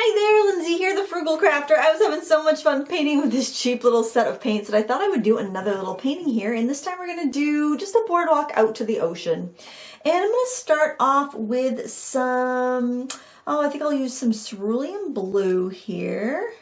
Hi there, Lindsay here, the Frugal Crafter. I was having so much fun painting with this cheap little set of paints that I thought I would do another little painting here, and this time we're going to do just a boardwalk out to the ocean. And I'm going to start off with some, I think I'll use some cerulean blue here.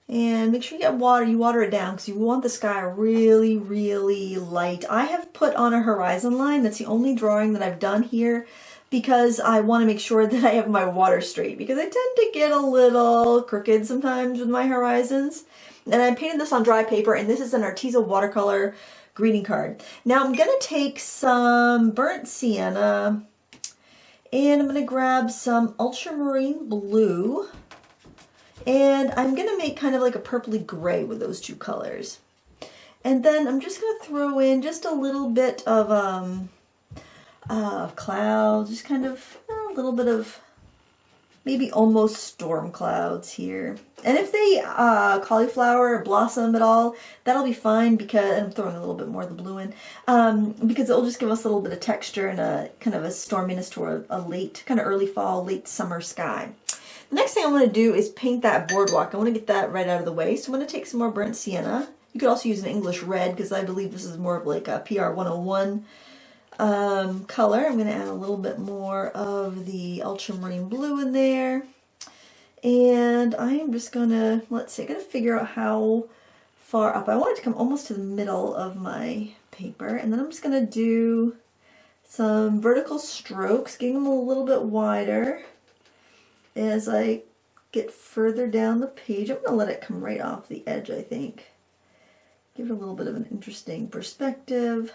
And make sure you water it down because you want the sky really, really light. I have put on a horizon line. That's the only drawing that I've done here, because I want to make sure that I have my water straight, because I tend to get a little crooked sometimes with my horizons. And I painted this on dry paper, and this is an Arteza watercolor greeting card. Now I'm going to take some burnt sienna, and I'm going to grab some ultramarine blue, and I'm going to make kind of like a purpley gray with those two colors. And then I'm just going to throw in just a little bit of clouds, just kind of a little bit of maybe almost storm clouds here. And if they cauliflower or blossom at all, that'll be fine, because I'm throwing a little bit more of the blue in, because it'll just give us a little bit of texture and a kind of a storminess to a late, kind of early fall, late summer sky. The next thing I'm going to do is paint that boardwalk. I want to get that right out of the way, so I'm going to take some more burnt sienna. You could also use an English red, because I believe this is more of like a PR 101 color. I'm going to add a little bit more of the ultramarine blue in there, and I am just going to, let's see, I got to figure out how far up. I want it to come almost to the middle of my paper, and then I'm just going to do some vertical strokes, getting them a little bit wider as I get further down the page. I'm going to let it come right off the edge, I think. Give it a little bit of an interesting perspective.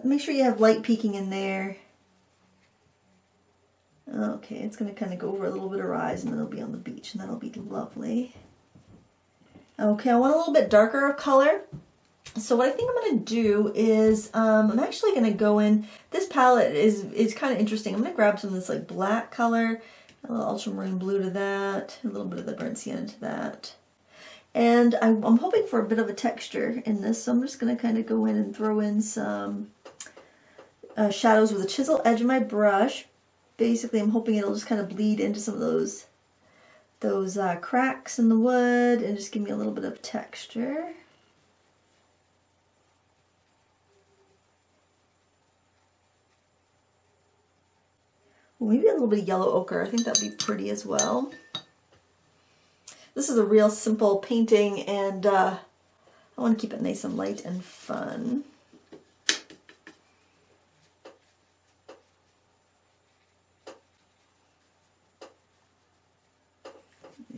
Make sure you have light peeking in there. Okay, it's going to kind of go over a little bit of rise, and then it'll be on the beach, and that'll be lovely. Okay, I want a little bit darker of color. So what I think I'm going to do is, I'm actually going to go in, this palette is kind of interesting. I'm going to grab some of this like black color, a little ultramarine blue to that, a little bit of the burnt sienna to that. And I'm hoping for a bit of a texture in this, so I'm just going to kind of go in and throw in some shadows with a chisel edge of my brush. Basically, I'm hoping it'll just kind of bleed into some of those cracks in the wood and just give me a little bit of texture. Well, maybe a little bit of yellow ochre. I think that'd be pretty as well. This is a real simple painting, and I want to keep it nice and light and fun.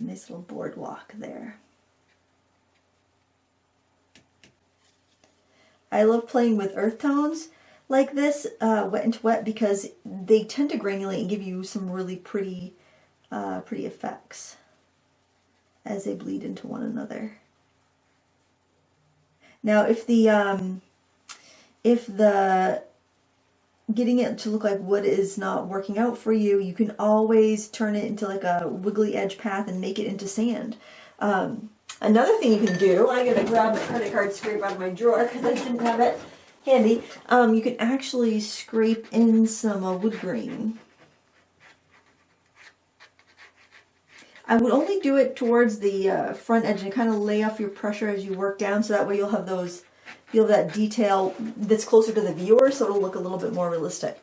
Nice little boardwalk there. I love playing with earth tones like this, wet into wet, because they tend to granulate and give you some really pretty effects as they bleed into one another. Now, if the getting it to look like wood is not working out for you, you can always turn it into like a wiggly edge path and make it into sand. Another thing you can do, I gotta grab my credit card scrape out of my drawer because I didn't have it handy. You can actually scrape in some wood grain. I would only do it towards the front edge and kind of lay off your pressure as you work down, so that way you'll have that detail that's closer to the viewer, so it'll look a little bit more realistic.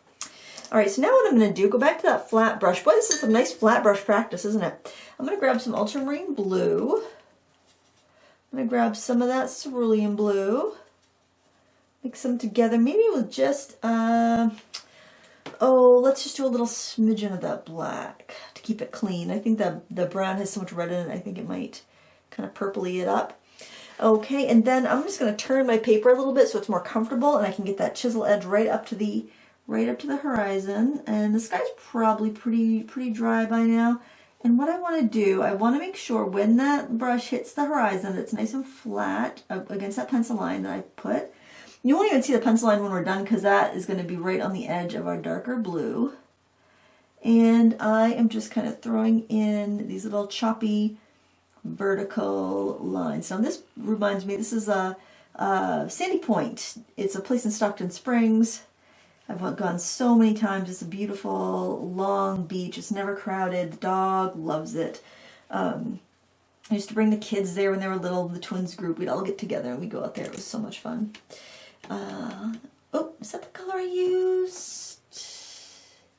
Alright, so now what I'm going to do, go back to that flat brush. Boy, this is some nice flat brush practice, isn't it? I'm going to grab some ultramarine blue. I'm going to grab some of that cerulean blue. Mix them together, maybe with just, let's just do a little smidgen of that black to keep it clean. I think the brown has so much red in it, I think it might kind of purpley it up. Okay, and then I'm just going to turn my paper a little bit so it's more comfortable, and I can get that chisel edge right up to the horizon. And the sky's probably pretty dry by now. And what I want to do, I want to make sure when that brush hits the horizon, it's nice and flat against that pencil line that I put. You won't even see the pencil line when we're done, because that is going to be right on the edge of our darker blue. And I am just kind of throwing in these little choppy vertical lines. Now this reminds me, this is a Sandy Point. It's a place in Stockton Springs. I've gone so many times. It's a beautiful, long beach. It's never crowded. The dog loves it. I used to bring the kids there when they were little, the twins group. We'd all get together and we'd go out there. It was so much fun. Oh, is that the color I used?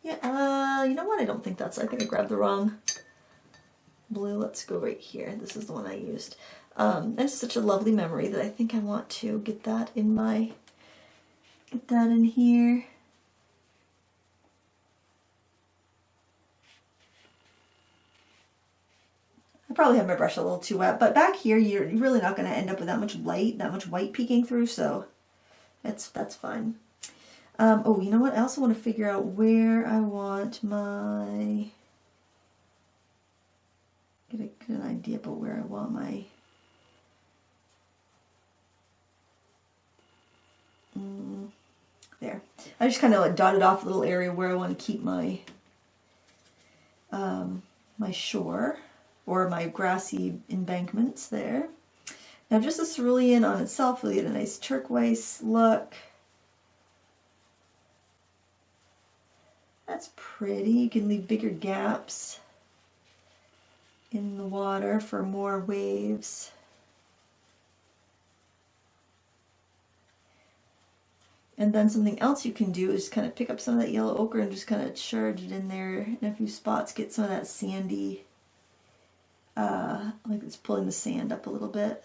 Yeah, you know what? I don't think that's... I think I grabbed the wrong blue. Let's go right here. This is the one I used. And it's such a lovely memory that I think I want to get that in my... Get that in here. I probably have my brush a little too wet, but back here you're really not going to end up with that much light, that much white peeking through, so that's fine. Oh, you know what? I also want to figure out where I want my... Get an idea about where I want my... There. I just kind of like dotted off a little area where I want to keep my my shore or my grassy embankments there. Now just the cerulean on itself will get a nice turquoise look. That's pretty. You can leave bigger gaps in the water for more waves. And then something else you can do is kind of pick up some of that yellow ochre and just kind of charge it in there in a few spots. Get some of that sandy, like it's pulling the sand up a little bit.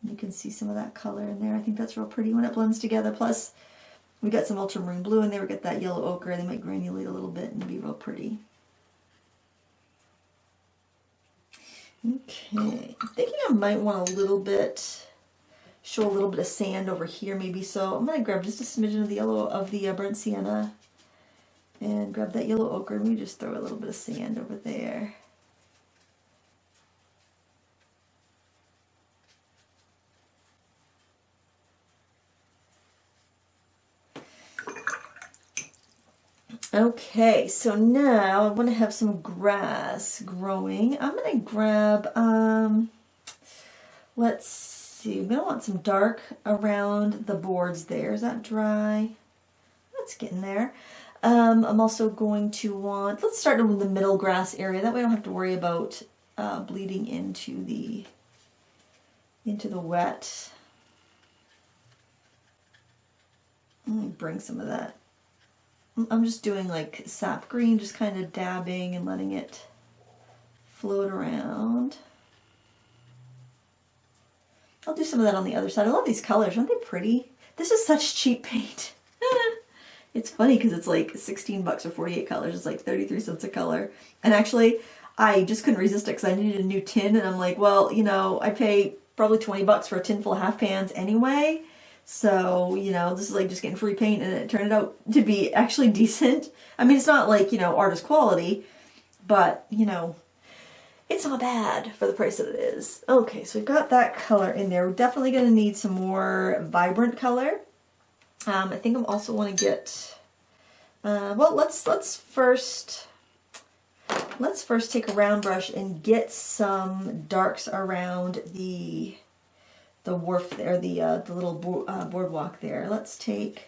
And you can see some of that color in there. I think that's real pretty when it blends together. Plus, we got some ultramarine blue in there. We got that yellow ochre. They might granulate a little bit and be real pretty. Okay, I'm thinking I might want a little bit... show a little bit of sand over here maybe, so I'm going to grab just a smidgen of the yellow of the burnt sienna and grab that yellow ochre and we just throw a little bit of sand over there. Okay, so now I want to have some grass growing. I'm going to grab, let's see, I'm going to want some dark around the boards there. Is that dry? That's getting there. I'm also going to want, let's start with the middle grass area. That way I don't have to worry about bleeding into the wet. Let me bring some of that. I'm just doing like sap green, just kind of dabbing and letting it float around. I'll do some of that on the other side. I love these colors. Aren't they pretty? This is such cheap paint. It's funny because it's like 16 bucks or 48 colors. It's like 33 cents a color. And actually, I just couldn't resist it because I needed a new tin. And I'm like, well, you know, I pay probably 20 bucks for a tin full of half pans anyway. So, you know, this is like just getting free paint. And it turned out to be actually decent. I mean, it's not like, you know, artist quality. But, you know, it's not bad for the price that it is. Okay, so we've got that color in there. We're definitely going to need some more vibrant color. I think I'm also want to get, well, let's first take a round brush and get some darks around the wharf there, the little boardwalk there. Let's take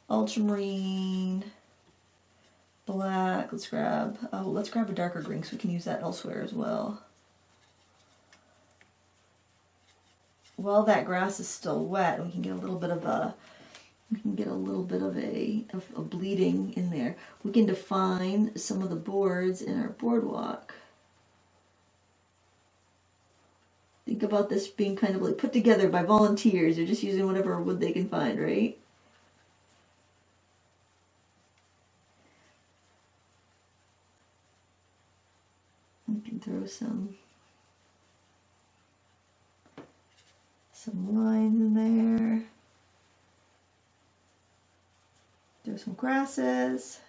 ultramarine, black. Let's grab a darker green so we can use that elsewhere as well. While that grass is still wet, we can get a little bit of a bleeding in there. We can define some of the boards in our boardwalk. Think about this being kind of like put together by volunteers. They're just using whatever wood they can find, right? We can throw some lines in there. Throw some grasses.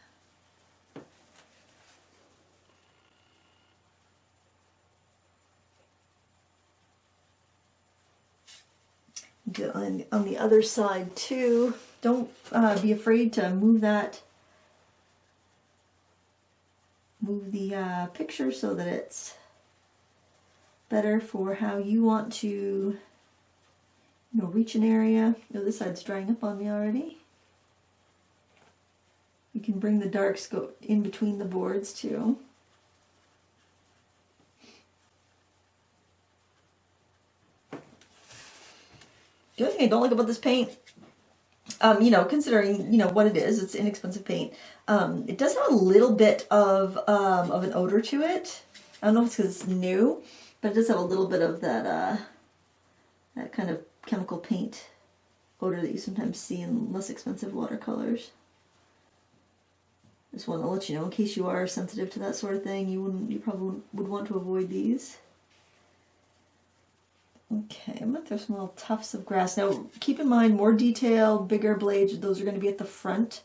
On the other side too. Don't be afraid to move the picture so that it's better for how you want to, you know, reach an area. Oh, this side's drying up on me already. You can bring the darks go in between the boards too. The only thing I don't like about this paint, you know, considering, you know, what it is, it's inexpensive paint. It does have a little bit of an odor to it. I don't know if it's because it's new, but it does have a little bit of that, that kind of chemical paint odor that you sometimes see in less expensive watercolors. Just want to let you know, in case you are sensitive to that sort of thing, you probably would want to avoid these. Okay, I'm going to throw some little tufts of grass. Now, keep in mind, more detailed, bigger blades, those are going to be at the front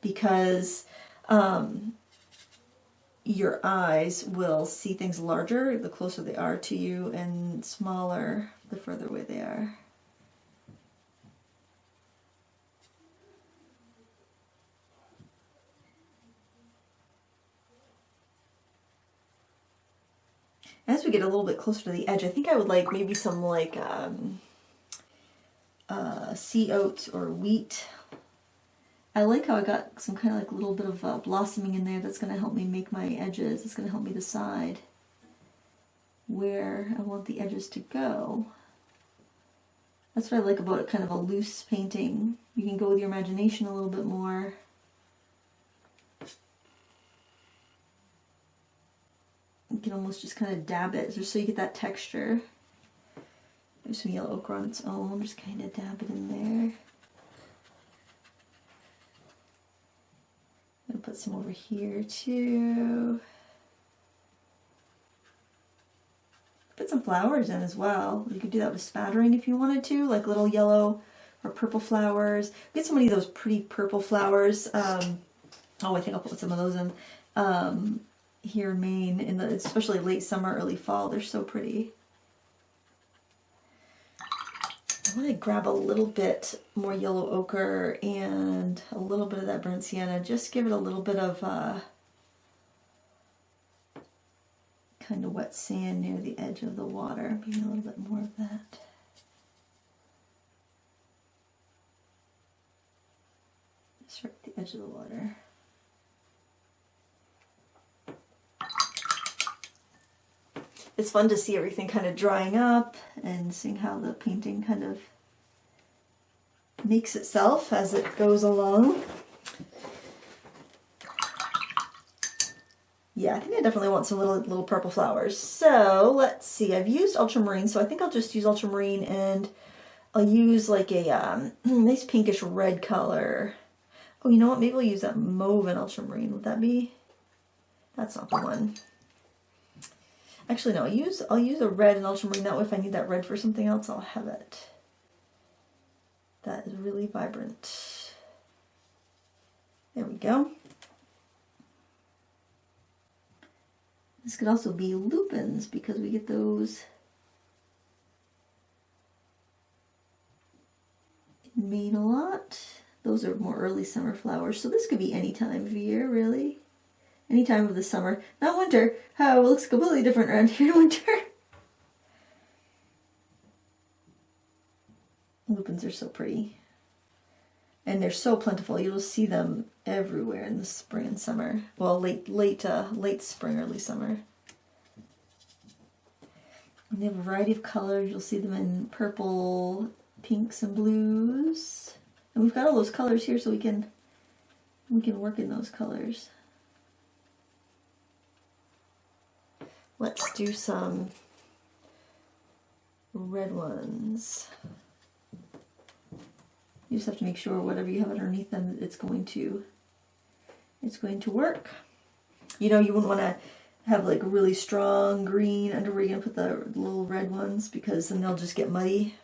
because your eyes will see things larger the closer they are to you and smaller the further away they are. As we get a little bit closer to the edge, I think I would like maybe some like sea oats or wheat. I like how I got some kind of like little bit of blossoming in there. That's going to help me make my edges. It's going to help me decide where I want the edges to go. That's what I like about it, kind of a loose painting. You can go with your imagination a little bit more. You can almost just kind of dab it just so you get that texture. There's some yellow ochre on its own, just kind of dab it in there. I'm going to put some over here too. Put some flowers in as well. You could do that with spattering if you wanted to, like little yellow or purple flowers. Get so many of those pretty purple flowers. Oh, I think I'll put some of those in. Here in Maine, especially late summer, early fall, they're so pretty. I'm going to grab a little bit more yellow ochre and a little bit of that burnt sienna. Just give it a little bit of kind of wet sand near the edge of the water. Maybe a little bit more of that. Just right at the edge of the water. It's fun to see everything kind of drying up and seeing how the painting kind of makes itself as it goes along. Yeah, I think I definitely want some little purple flowers. So let's see, I've used ultramarine, so I think I'll just use ultramarine and I'll use like a nice pinkish red color. Oh, you know what? Maybe we'll use that mauve and ultramarine. Would that be? That's not the one. Actually, no, I'll use a red and ultramarine. That way, if I need that red for something else, I'll have it. That is really vibrant. There we go. This could also be lupins because we get those in Maine a lot. Those are more early summer flowers, so this could be any time of year, really. Any time of the summer. Not winter. How it looks completely different around here in winter. Lupins are so pretty. And they're so plentiful. You'll see them everywhere in the spring and summer. Well, late spring, early summer. And they have a variety of colors. You'll see them in purple, pinks, and blues. And we've got all those colors here, so we can work in those colors. Let's do some red ones. You just have to make sure whatever you have underneath them, it's going to work. You know, you wouldn't want to have like a really strong green under where you're going to put the little red ones because then they'll just get muddy.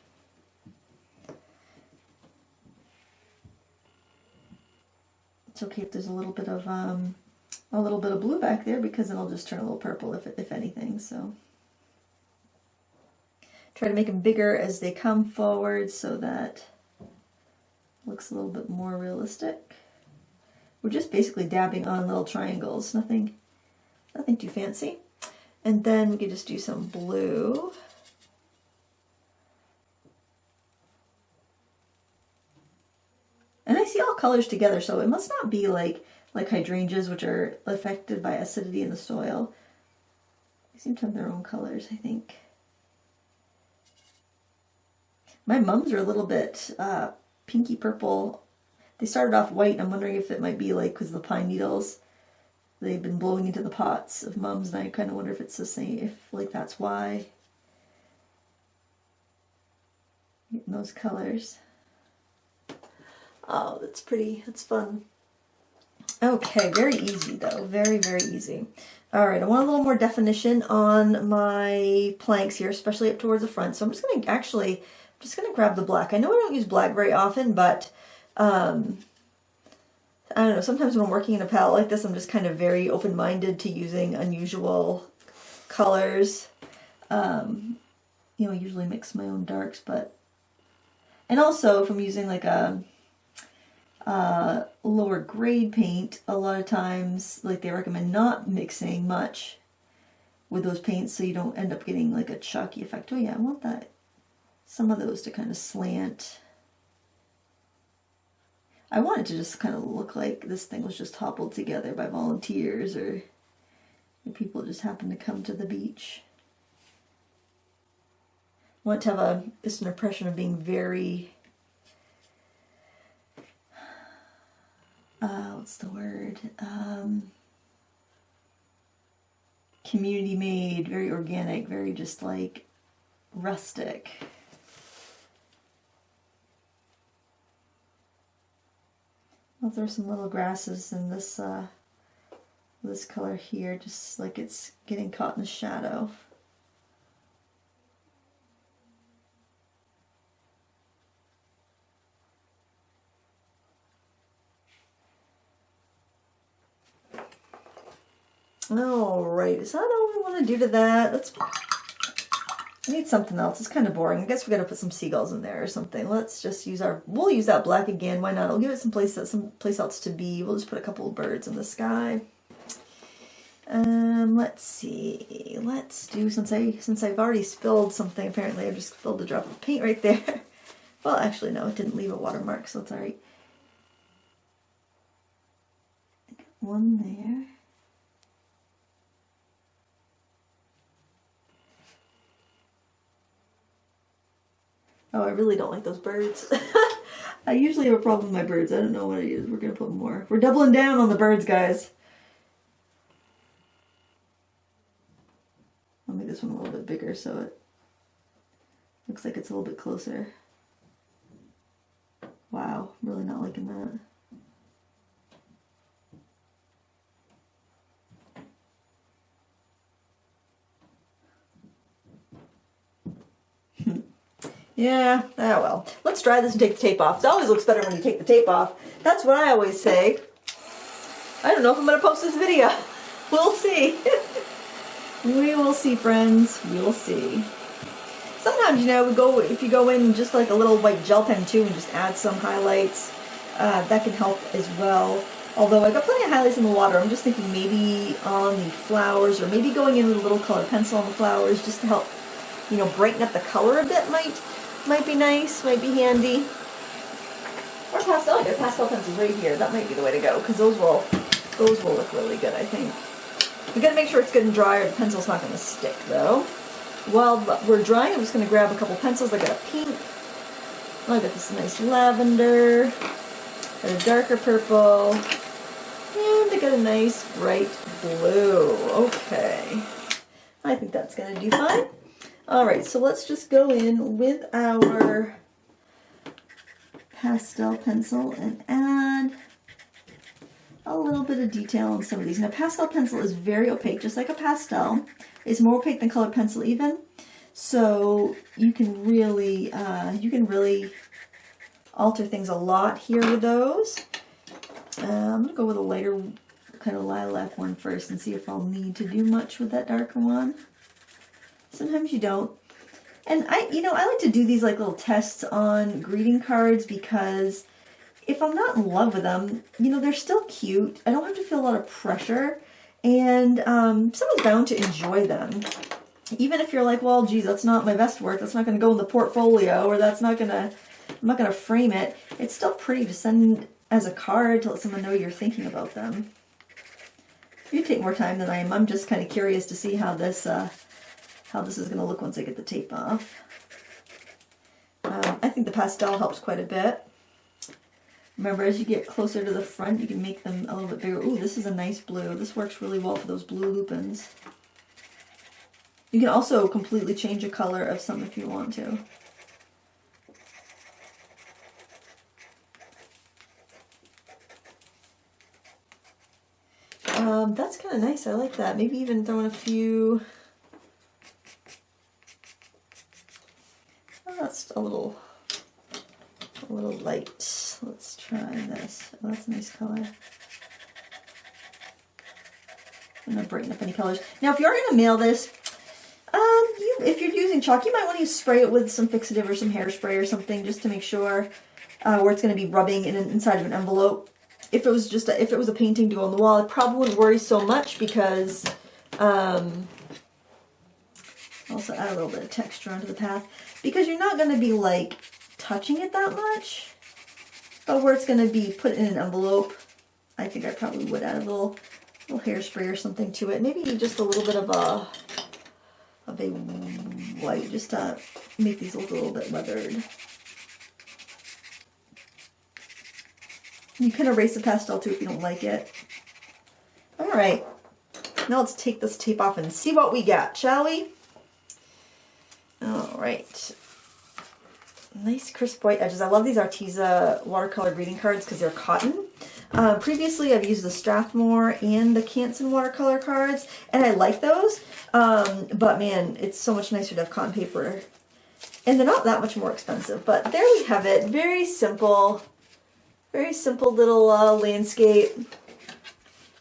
It's okay if there's a little bit of blue back there because then it'll just turn a little purple if anything. So try to make them bigger as they come forward so that it looks a little bit more realistic. We're just basically dabbing on little triangles, nothing too fancy. And then we could just do some blue. And I see all colors together, so it must not be like like hydrangeas, which are affected by acidity in the soil. They seem to have their own colors, I think. My mums are a little bit pinky purple. They started off white, and I'm wondering if it might be like because of the pine needles they've been blowing into the pots of mums, and I kind of wonder if it's the same, if like that's why. Getting those colors. Oh, that's pretty. That's fun. Okay, very easy though. Very, very easy. All right, I want a little more definition on my planks here, especially up towards the front. So I'm just going to grab the black. I know I don't use black very often, but I don't know, sometimes when I'm working in a palette like this, I'm just kind of very open-minded to using unusual colors. You know, I usually mix my own darks, but... And also, if I'm using like a lower grade paint, a lot of times, like they recommend not mixing much with those paints so you don't end up getting like a chalky effect. Oh yeah, I want that. Some of those to kind of slant. I want it to just kind of look like this thing was just hobbled together by volunteers or people just happened to come to the beach. I want it to have just an impression of being very, what's the word? Community made, very organic, very just like rustic. I'll throw some little grasses in this this color here, just like it's getting caught in the shadow. All right, is that all we want to do to that? I need something else. It's kind of boring. I guess we got to put some seagulls in there or something. Let's just use we'll use that black again. Why not? I'll give it some place else to be. We'll just put a couple of birds in the sky. Let's see. Let's do, since I've already spilled something, apparently I just spilled a drop of paint right there. Well, actually, no, it didn't leave a watermark, so it's all right. I got one there. Oh, I really don't like those birds. I usually have a problem with my birds. I don't know what it is. We're going to put more. We're doubling down on the birds, guys. I'll make this one a little bit bigger so it looks like it's a little bit closer. Wow, I'm really not liking that. Yeah, oh well. Let's try this and take the tape off. It always looks better when you take the tape off. That's what I always say. I don't know if I'm going to post this video. We'll see. We will see, friends. We'll see. Sometimes, you know, if you go in just like a little white gel pen too and just add some highlights, that can help as well. Although I got plenty of highlights in the water, I'm just thinking maybe on the flowers or maybe going in with a little colored pencil on the flowers just to help, you know, brighten up the color a bit might be nice, might be handy. Or pastel, I got pastel pencils right here. That might be the way to go because those will look really good, I think. We gotta make sure it's good and dry or the pencil's not gonna stick though. While we're drying, I'm just gonna grab a couple pencils. I got a pink. Oh, I got this nice lavender. Got a darker purple. And I got a nice bright blue. Okay. I think that's gonna do fine. Alright, so let's just go in with our pastel pencil and add a little bit of detail on some of these. Now, pastel pencil is very opaque, just like a pastel. It's more opaque than colored pencil even. So you can really alter things a lot here with those. I'm going to go with a lighter kind of lilac one first and see if I'll need to do much with that darker one. Sometimes you don't. And I like to do these like little tests on greeting cards because if I'm not in love with them, you know, they're still cute. I don't have to feel a lot of pressure. And someone's bound to enjoy them. Even if you're like, well, geez, that's not my best work. That's not going to go in the portfolio or I'm not going to frame it. It's still pretty to send as a card to let someone know you're thinking about them. You take more time than I am. I'm just kind of curious to see how this is going to look once I get the tape off. I think the pastel helps quite a bit. Remember, as you get closer to the front, you can make them a little bit bigger. Ooh, this is a nice blue. This works really well for those blue lupins. You can also completely change the color of some if you want to. That's kind of nice. I like that. Maybe even throwing a few... Oh, that's a little light. Let's try this. Oh, that's a nice color. I'm going to brighten up any colors. Now, if you're going to mail this, if you're using chalk, you might want to spray it with some fixative or some hairspray or something just to make sure where it's going to be rubbing inside of an envelope. If it was if it was a painting to go on the wall, I probably wouldn't worry so much because also add a little bit of texture onto the path because you're not going to be like touching it that much. But where it's going to be put in an envelope, I think I probably would add a little hairspray or something to it. Maybe just a little bit of a white just to make these look a little bit weathered. You can erase the pastel too if you don't like it. Alright, now let's take this tape off and see what we got, shall we? Alright. Nice crisp white edges. I love these Arteza watercolor greeting cards because they're cotton. Previously I've used the Strathmore and the Canson watercolor cards and I like those, but man, it's so much nicer to have cotton paper. And they're not that much more expensive, but there we have it. Very simple little landscape.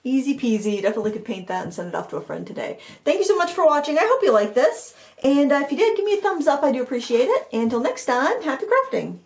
Easy peasy. Definitely could paint that and send it off to a friend today. Thank you so much for watching. I hope you like this. And if you did, give me a thumbs up. I do appreciate it. And until next time, happy crafting.